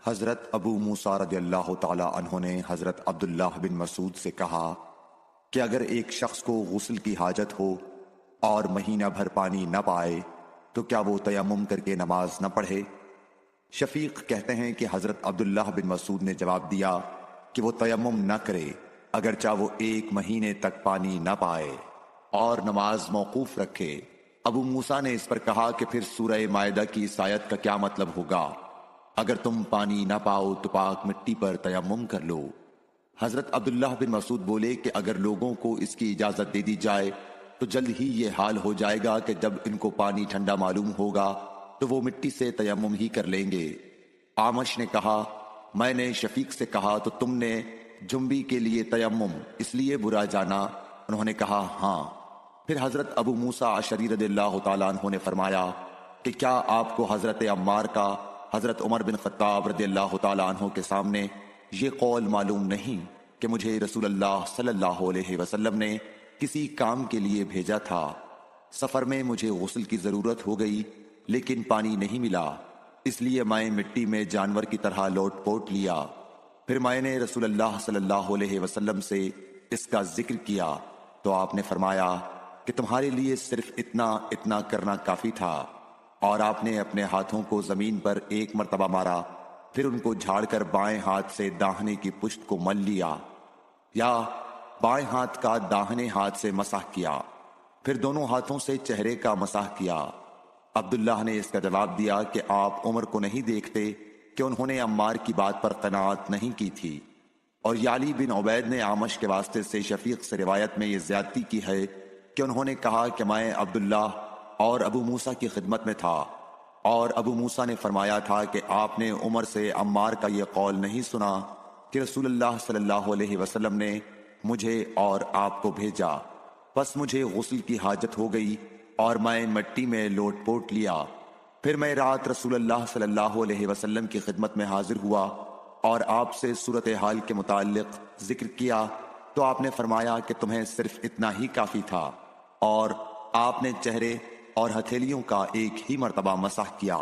حضرت ابو موسیٰ رضی اللہ تعالی عنہ نے حضرت عبداللہ بن مسعود سے کہا کہ اگر ایک شخص کو غسل کی حاجت ہو اور مہینہ بھر پانی نہ پائے تو کیا وہ تیمم کر کے نماز نہ پڑھے؟ شفیق کہتے ہیں کہ حضرت عبداللہ بن مسعود نے جواب دیا کہ وہ تیمم نہ کرے اگرچہ وہ 1 مہینے تک پانی نہ پائے اور نماز موقوف رکھے۔ ابو موسیٰ نے اس پر کہا کہ پھر سورہ مائدہ کی اس آیت کا کیا مطلب ہوگا؟ اگر تم پانی نہ پاؤ تو پاک مٹی پر تیمم کر لو۔ حضرت عبداللہ بن مسعود بولے کہ اگر لوگوں کو اس کی اجازت دے دی جائے تو جلد ہی یہ حال ہو جائے گا کہ جب ان کو پانی ٹھنڈا معلوم ہوگا تو وہ مٹی سے تیمم ہی کر لیں گے۔ آمش نے کہا میں نے شفیق سے کہا تو تم نے جنبی کے لیے تیمم اس لیے برا جانا؟ انہوں نے کہا ہاں۔ پھر حضرت ابو موسیٰ اشعری رضی اللہ تعالیٰ عنہ نے فرمایا کہ کیا آپ کو حضرت عمار کا حضرت عمر بن خطاب رضی اللہ تعالیٰ عنہ کے سامنے یہ قول معلوم نہیں کہ مجھے رسول اللہ صلی اللہ علیہ وسلم نے کسی کام کے لیے بھیجا تھا، سفر میں مجھے غسل کی ضرورت ہو گئی لیکن پانی نہیں ملا، اس لیے میں مٹی میں جانور کی طرح لوٹ پوٹ لیا۔ پھر میں نے رسول اللہ صلی اللہ علیہ وسلم سے اس کا ذکر کیا تو آپ نے فرمایا کہ تمہارے لیے صرف اتنا کرنا کافی تھا، اور آپ نے اپنے ہاتھوں کو زمین پر 1 مرتبہ مارا، پھر ان کو جھاڑ کر بائیں ہاتھ سے داہنے کی پشت کو مل لیا یا بائیں ہاتھ کا داہنے ہاتھ سے مسح کیا، پھر دونوں ہاتھوں سے چہرے کا مسح کیا۔ عبداللہ نے اس کا جواب دیا کہ آپ عمر کو نہیں دیکھتے کہ انہوں نے عمار کی بات پر قناعت نہیں کی تھی، اور یعلی بن عبید نے آمش کے واسطے سے شفیق سے روایت میں یہ زیادتی کی ہے کہ انہوں نے کہا کہ میں عبداللہ اور ابو موسیٰ کی خدمت میں تھا، اور ابو موسیٰ نے فرمایا تھا کہ آپ نے عمر سے عمار کا یہ قول نہیں سنا کہ رسول اللہ صلی اللہ علیہ وسلم نے مجھے اور آپ کو بھیجا، پس مجھے غسل کی حاجت ہو گئی اور میں مٹی میں لوٹ پوٹ لیا۔ پھر میں رات رسول اللہ صلی اللہ علیہ وسلم کی خدمت میں حاضر ہوا اور آپ سے صورتحال کے متعلق ذکر کیا تو آپ نے فرمایا کہ تمہیں صرف اتنا ہی کافی تھا، اور آپ نے چہرے اور ہتھیلیوں کا 1 ہی مرتبہ مسح کیا۔